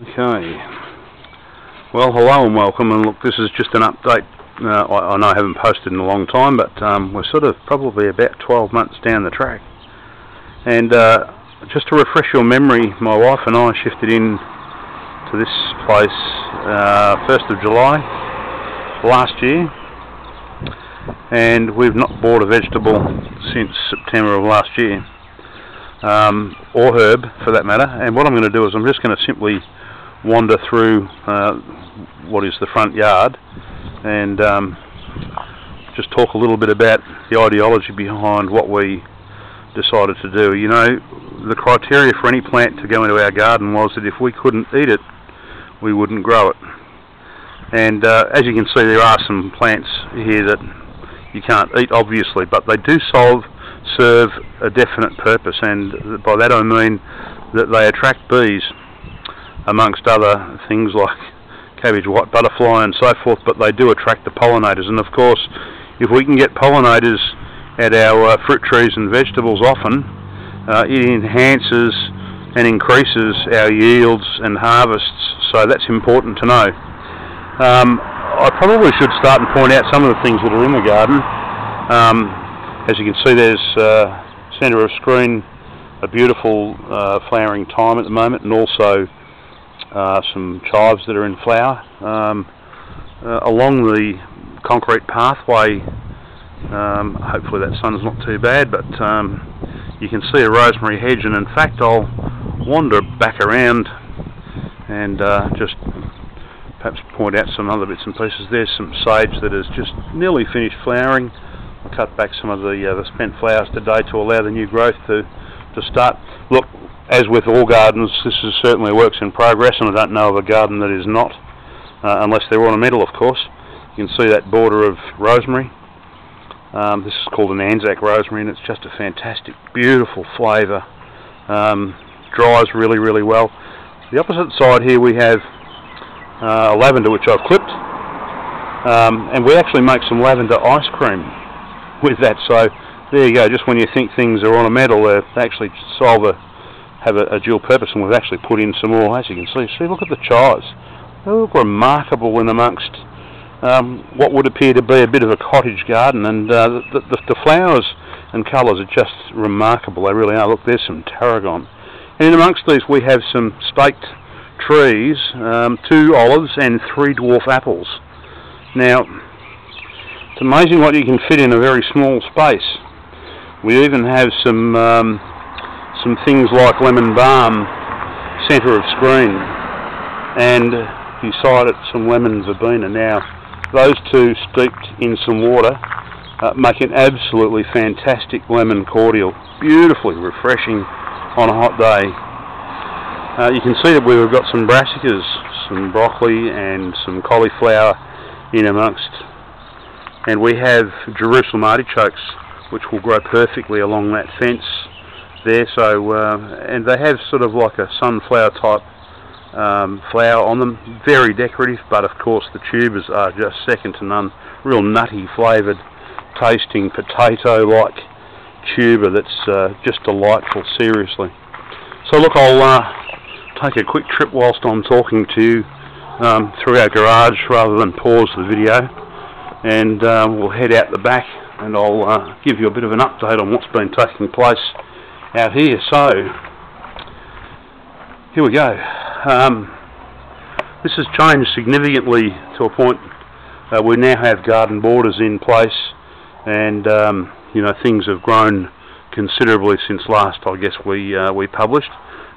Okay, well, hello and welcome, and look, this is just an update. I know I haven't posted in a long time, but we're sort of probably about 12 months down the track, and just to refresh your memory, my wife and I shifted in to this place 1st of July last year, and we've not bought a vegetable since September of last year, or herb for that matter. And what I'm going to do is I'm just going to simply wander through what is the front yard and just talk a little bit about the ideology behind what we decided to do. You know, the criteria for any plant to go into our garden was that if we couldn't eat it, we wouldn't grow it. And as you can see, there are some plants here that you can't eat, obviously, but they do serve a definite purpose, and by that I mean that they attract bees, amongst other things like cabbage white butterfly and so forth, but they do attract the pollinators. And of course, if we can get pollinators at our fruit trees and vegetables often, it enhances and increases our yields and harvests, so that's important to know. I probably should start and point out some of the things that are in the garden. As you can see, there's centre of screen a beautiful flowering thyme at the moment, and also some chives that are in flower. Along the concrete pathway, hopefully that sun's not too bad, but you can see a rosemary hedge, and in fact I'll wander back around and just perhaps point out some other bits and pieces. There's some sage that has just nearly finished flowering. I'll cut back some of the spent flowers today to allow the new growth to start. Look, as with all gardens, this is certainly works in progress, and I don't know of a garden that is not, unless they're ornamental, of course. You can see that border of rosemary. This is called an Anzac rosemary, and it's just a fantastic, beautiful flavour. Dries really, really well. The opposite side here we have lavender, which I've clipped, and we actually make some lavender ice cream with that. So there you go. Just when you think things are ornamental, they actually have a dual purpose, and we've actually put in some more, as you can see. See, look at the chives. They look remarkable in amongst what would appear to be a bit of a cottage garden, and the flowers and colours are just remarkable. They really are. Look, there's some tarragon. And in amongst these we have some staked trees, 2 olives and 3 dwarf apples. Now, it's amazing what you can fit in a very small space. We even have some things like lemon balm, centre of screen, and beside it some lemon verbena. Now, those 2 steeped in some water make an absolutely fantastic lemon cordial, beautifully refreshing on a hot day. You can see that we've got some brassicas, some broccoli and some cauliflower in amongst, and we have Jerusalem artichokes which will grow perfectly along that fence there. So and they have sort of like a sunflower type flower on them, very decorative, but of course the tubers are just second to none. Real nutty flavoured tasting potato like tuber that's just delightful, seriously. So look, I'll take a quick trip whilst I'm talking to you through our garage rather than pause the video, and we'll head out the back and I'll give you a bit of an update on what's been taking place out here. So here we go. This has changed significantly to a point we now have garden borders in place, and you know, things have grown considerably since last, I guess, we published.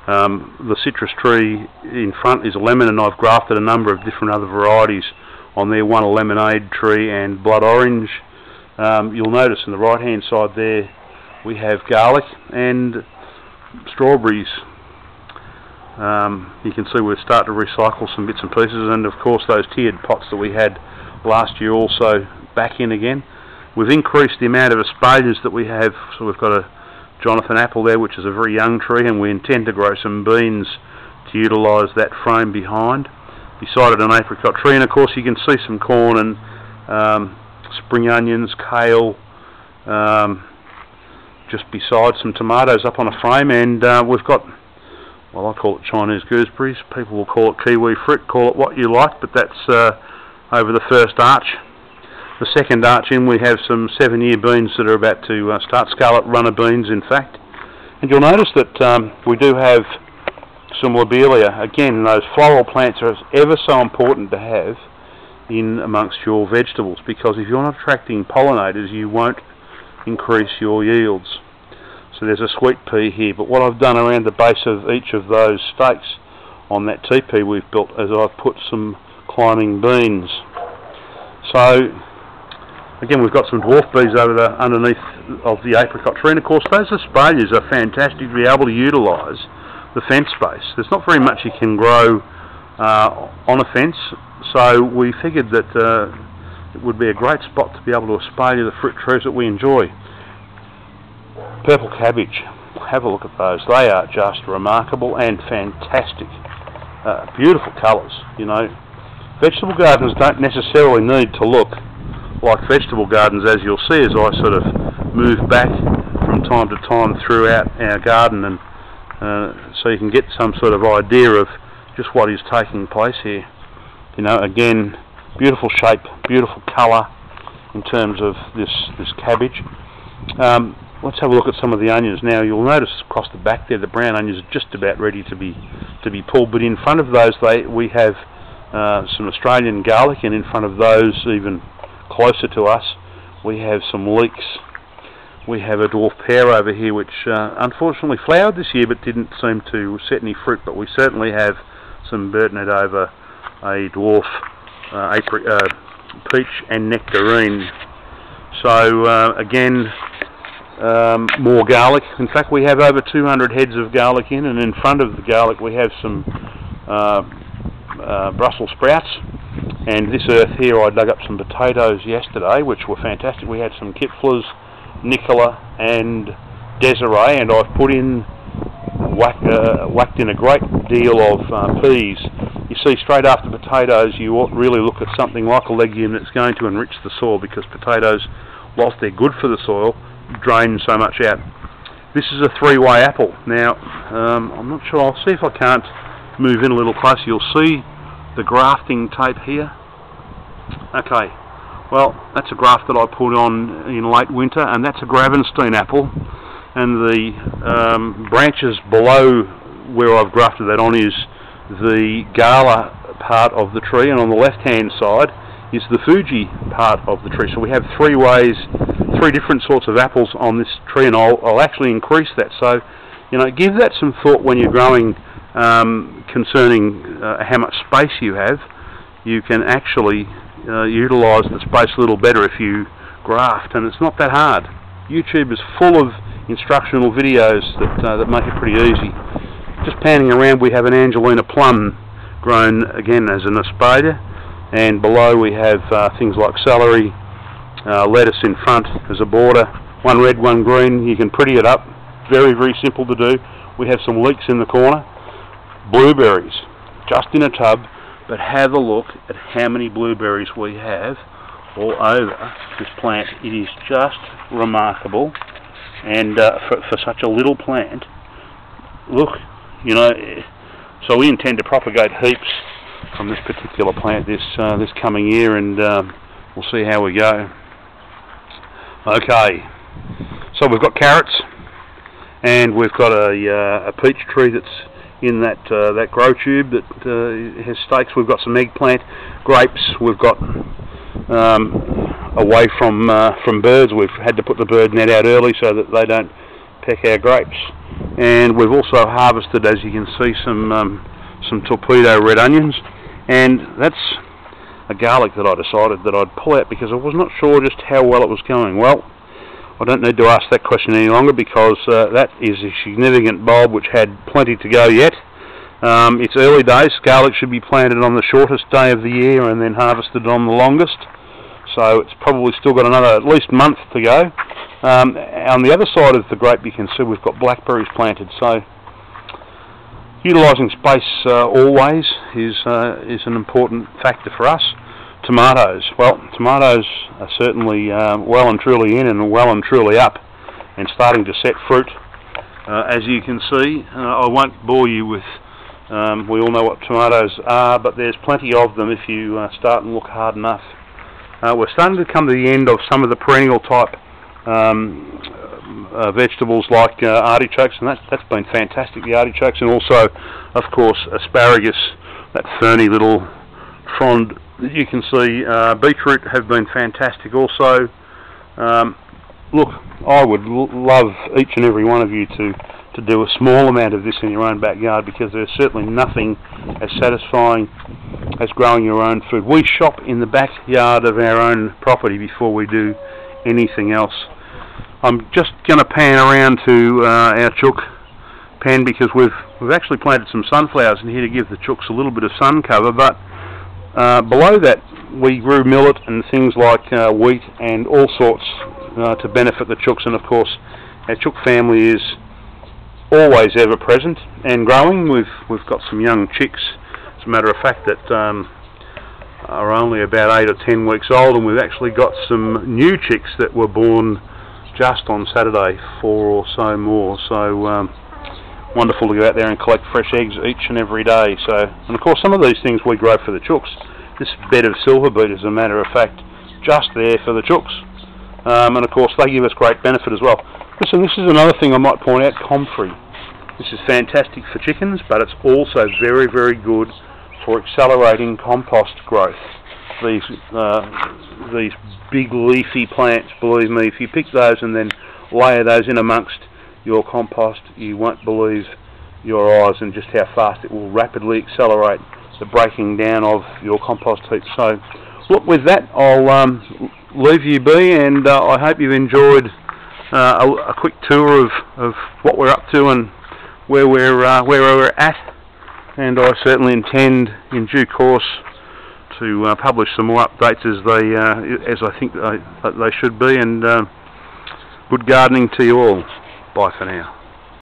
The citrus tree in front is a lemon, and I've grafted a number of different other varieties on there. One a lemonade tree and blood orange. You'll notice on the right hand side there we have garlic and strawberries. You can see we're starting to recycle some bits and pieces, and of course those tiered pots that we had last year also back in again. We've increased the amount of espaliers that we have, so we've got a Jonathan apple there, which is a very young tree, and we intend to grow some beans to utilise that frame behind. Beside it an apricot tree, and of course you can see some corn and spring onions, kale, just beside some tomatoes up on a frame, and we've got well, I call it Chinese gooseberries. People will call it kiwi fruit, call it what you like, but that's over the first arch. The second arch in, we have some 7-year beans that are about to start, scarlet runner beans in fact. And you'll notice that we do have some lobelia. Again, those floral plants are ever so important to have in amongst your vegetables, because if you're not attracting pollinators, you won't increase your yields. So there's a sweet pea here, but what I've done around the base of each of those stakes on that teepee we've built is I've put some climbing beans. So again, we've got some dwarf bees underneath of the apricot tree, and of course those espaliers are fantastic to be able to utilise the fence space. There's not very much you can grow on a fence, so we figured that it would be a great spot to be able to espalier the fruit trees that we enjoy. Purple cabbage, have a look at those. They are just remarkable and fantastic. Beautiful colours, you know. Vegetable gardens don't necessarily need to look like vegetable gardens, as you'll see as I sort of move back from time to time throughout our garden, and so you can get some sort of idea of just what is taking place here. You know, again, beautiful shape, beautiful colour in terms of this cabbage. Let's have a look at some of the onions now. You'll notice across the back there the brown onions are just about ready to be pulled, but in front of those we have some Australian garlic, and in front of those, even closer to us, we have some leeks. We have a dwarf pear over here which unfortunately flowered this year but didn't seem to set any fruit, but we certainly have some Burtonhead over a dwarf peach and nectarine. So again, more garlic. In fact, we have over 200 heads of garlic in, and in front of the garlic we have some Brussels sprouts. And this earth here, I dug up some potatoes yesterday which were fantastic. We had some Kipflers, Nicola and Desiree, and I've put in whacked in a great deal of peas. You see, straight after potatoes you ought really look at something like a legume that's going to enrich the soil, because potatoes, whilst they're good for the soil, drain so much out. This is a 3-way apple. Now, I'm not sure, I'll see if I can't move in a little closer. You'll see the grafting tape here. Okay, well, that's a graft that I put on in late winter, and that's a Gravenstein apple, and the branches below where I've grafted that on is the Gala part of the tree, and on the left hand side is the Fuji part of the tree. So we have 3 ways, 3 different sorts of apples on this tree, and I'll actually increase that. So, you know, give that some thought when you're growing, concerning how much space you have. You can actually utilise the space a little better if you graft, and it's not that hard. YouTube is full of instructional videos that make it pretty easy. Just panning around, we have an Angelina plum grown again as an espalier, and below we have things like celery, lettuce in front as a border, one red, one green. You can pretty it up, very, very simple to do. We have some leeks in the corner. Blueberries, just in a tub, but have a look at how many blueberries we have all over this plant. It is just remarkable, and for such a little plant, look, you know, so we intend to propagate heaps from this particular plant this coming year, and we'll see how we go. Okay, so we've got carrots, and we've got a peach tree that's in that grow tube that has stakes. We've got some eggplant, grapes. We've got away from birds. We've had to put the bird net out early so that they don't peck our grapes. And we've also harvested, as you can see, some torpedo red onions, and that's a garlic that I decided that I'd pull out because I was not sure just how well it was going. Well, I don't need to ask that question any longer, because that is a significant bulb which had plenty to go yet. It's early days. Garlic should be planted on the shortest day of the year and then harvested on the longest. So it's probably still got another at least month to go. On the other side of the grape you can see we've got blackberries planted. So utilising space always is an important factor for us. Tomatoes. Well, tomatoes are certainly well and truly in and well and truly up and starting to set fruit. as you can see. I won't bore you with, we all know what tomatoes are, but there's plenty of them if you start and look hard enough. We're starting to come to the end of some of the perennial type vegetables like artichokes, and that's been fantastic, the artichokes, and also of course asparagus, that ferny little frond that you can see. Beetroot have been fantastic also. Look, I would love each and every one of you to do a small amount of this in your own backyard, because there's certainly nothing as satisfying as growing your own food. We shop in the backyard of our own property before we do anything else. I'm just going to pan around to our chook pen, because we've actually planted some sunflowers in here to give the chooks a little bit of sun cover, but below that we grew millet and things like wheat and all sorts to benefit the chooks. And of course our chook family is always ever present and growing. We've got some young chicks, as a matter of fact, that are only about 8 or 10 weeks old, and we've actually got some new chicks that were born just on Saturday, 4 or so more. So wonderful to go out there and collect fresh eggs each and every day. So, and of course some of these things we grow for the chooks. This bed of silver beet, as a matter of fact, just there for the chooks, and of course they give us great benefit as well. Listen, this is another thing I might point out, comfrey. This is fantastic for chickens, but it's also very, very good for accelerating compost growth. These big leafy plants, believe me, if you pick those and then layer those in amongst your compost, you won't believe your eyes and just how fast it will rapidly accelerate the breaking down of your compost heap. So look, with that I'll leave you be, and I hope you've enjoyed a quick tour of what we're up to and where we're at, and I certainly intend in due course to publish some more updates as I think they should be. And good gardening to you all. Bye for now.